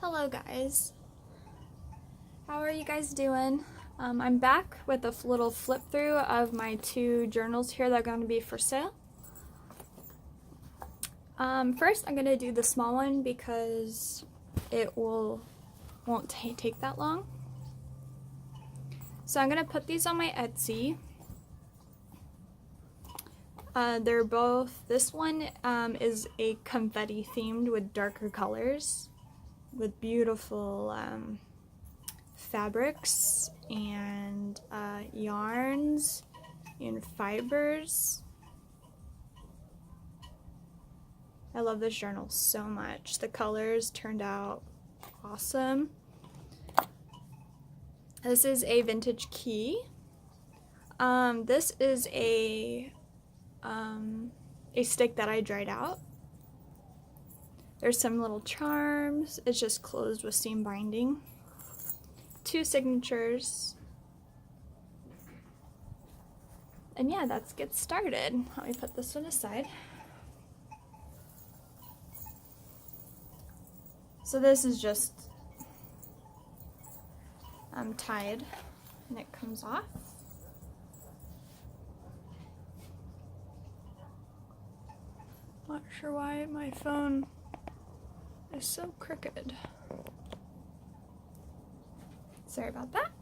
Hello guys, how are you guys doing? I'm back with a little flip through of my two journals here that are going to be for sale. First I'm going to do the small one because it won't take that long. So I'm going to put these on my Etsy. They're both, this one is a confetti themed with darker colors, with beautiful fabrics and yarns and fibers. I love this journal so much. The colors turned out awesome. This is a vintage key. This is a stick that I dried out. There's some little charms. It's just closed with seam binding. Two signatures. And yeah, let's get started. Let me put this one aside. So this is just tied and it comes off. Not sure why my phone is so crooked. Sorry about that.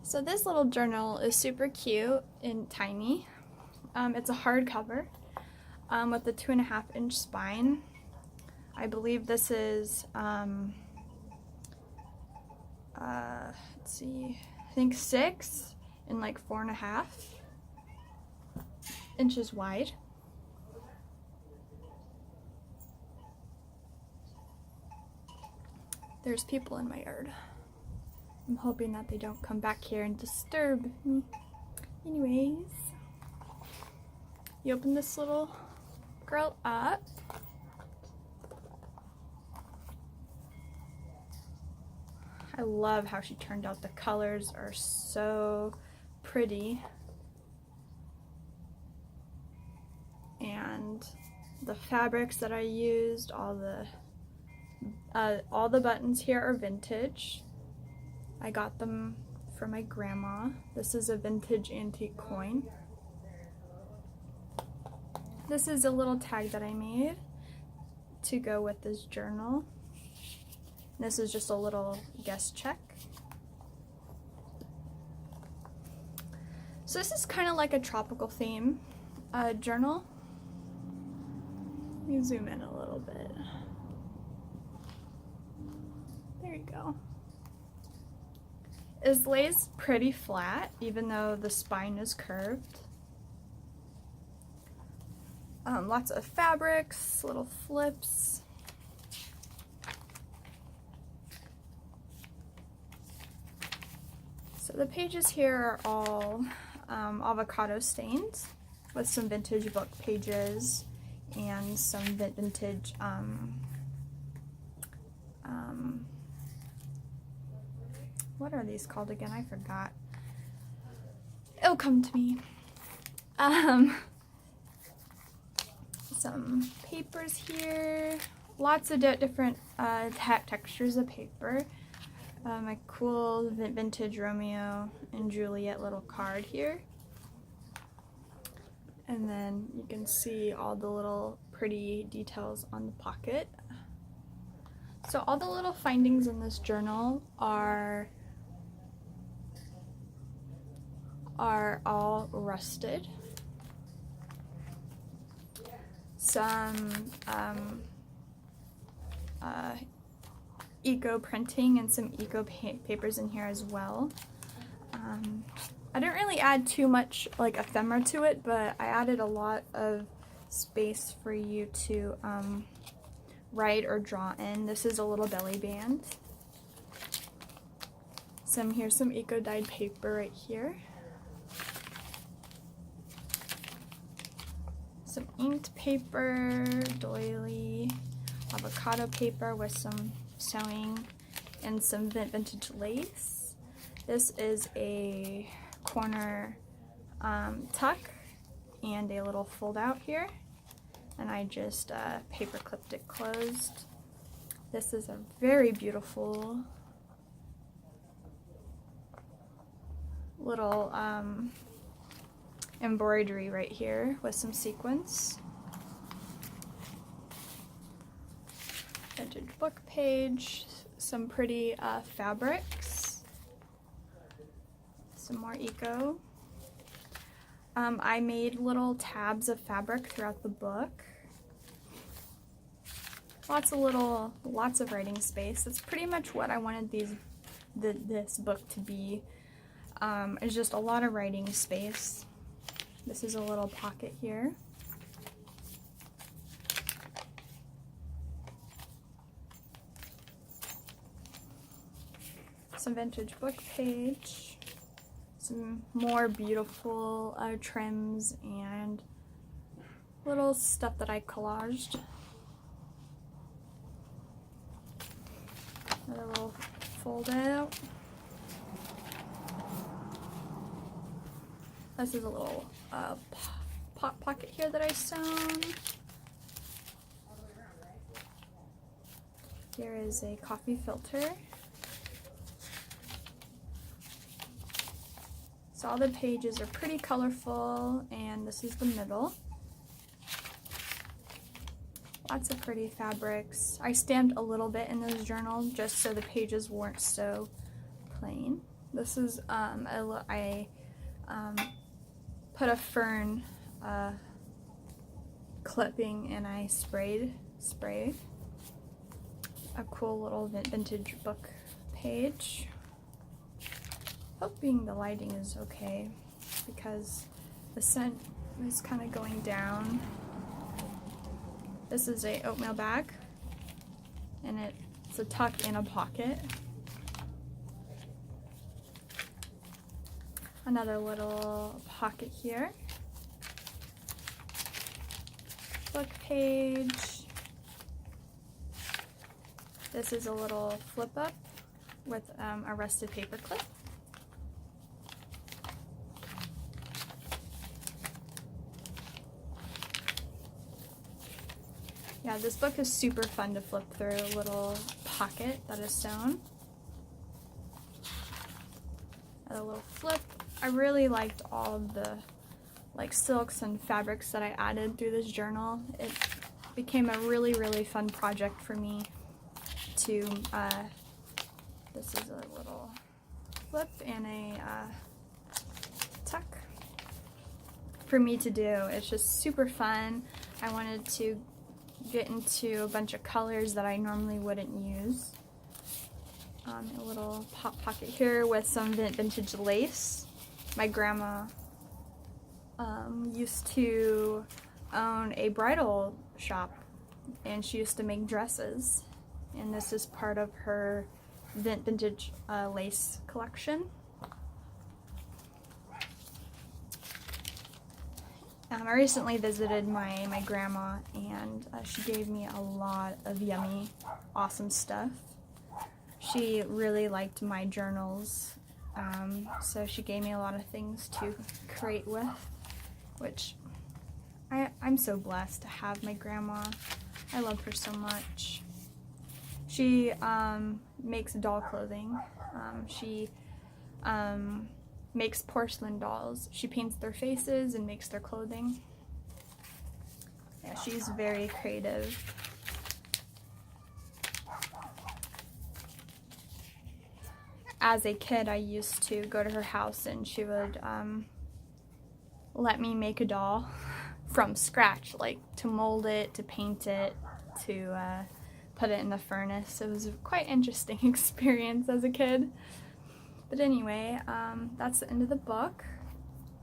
So this little journal is super cute and tiny. It's a hardcover with a 2.5-inch spine. I believe this is, let's see, I think 6 and like 4.5 inches wide. There's people in my yard. I'm hoping that they don't come back here and disturb me. Anyways, you open this little girl up. I love how she turned out. The colors are so pretty. And the fabrics that I used, all the buttons here are vintage. I got them from my grandma. This is a vintage antique coin. This is a little tag that I made to go with this journal. This is just a little guest check. So this is kind of like a tropical theme journal. Let me zoom in a little bit. There you go. It lays pretty flat, even though the spine is curved. Lots of fabrics, little flips. So the pages here are all avocado stained with some vintage book pages and some vintage what are these called again? I forgot. It'll come to me. Some papers here. Lots of different textures of paper. My cool vintage Romeo and Juliet little card here. And then you can see all the little pretty details on the pocket. So all the little findings in this journal are all rusted. Some eco printing and some eco papers in here as well. I didn't really add too much like ephemera to it, but I added a lot of space for you to write or draw in. This is a little belly band. Here's some eco dyed paper right here. Some inked paper, doily, avocado paper with some sewing and some vintage lace. This is a corner tuck and a little fold out here. and I just paper clipped it closed. This is a very beautiful little embroidery right here with some sequins. Vintage book page, some pretty fabrics, some more eco. I made little tabs of fabric throughout the book. Lots of writing space. That's pretty much what I wanted this book to be. It's just a lot of writing space. This is a little pocket here. Some vintage book page, some more beautiful trims and little stuff that I collaged. Another little fold out. This is a little pocket here that I sewn. Here is a coffee filter. So all the pages are pretty colorful, and this is the middle. Lots of pretty fabrics. I stamped a little bit in this journal just so the pages weren't so plain. This is I put a fern clipping and I sprayed a cool little vintage book page. Hoping the lighting is okay because the sun is kind of going down. This is a oatmeal bag, and it's a tuck in a pocket. Another little pocket here. Book page. This is a little flip up with a rusted paper clip. Yeah, this book is super fun to flip through. A little pocket that is sewn. A little flip. I really liked all of the silks and fabrics that I added through this journal. It became a really fun project for me to, this is a little flip and a tuck for me to do. It's just super fun. I wanted to get into a bunch of colors that I normally wouldn't use. A little pocket here with some vintage lace. My grandma used to own a bridal shop, and she used to make dresses, and this is part of her vintage lace collection. I recently visited my grandma, and she gave me a lot of yummy, awesome stuff. She really liked my journals, so she gave me a lot of things to create with, which I'm so blessed to have my grandma. I love her so much. She makes doll clothing. She makes porcelain dolls. She paints their faces and makes their clothing. Yeah, she's very creative. As a kid, I used to go to her house and she would let me make a doll from scratch, like to mold it, to paint it, to put it in the furnace. It was a quite interesting experience as a kid. But anyway, that's the end of the book.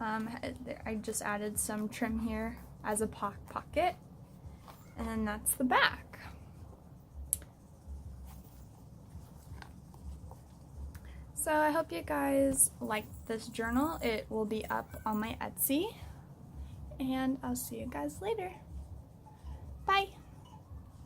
I just added some trim here as a pocket, and then that's the back. So I hope you guys liked this journal. It will be up on my Etsy, and I'll see you guys later.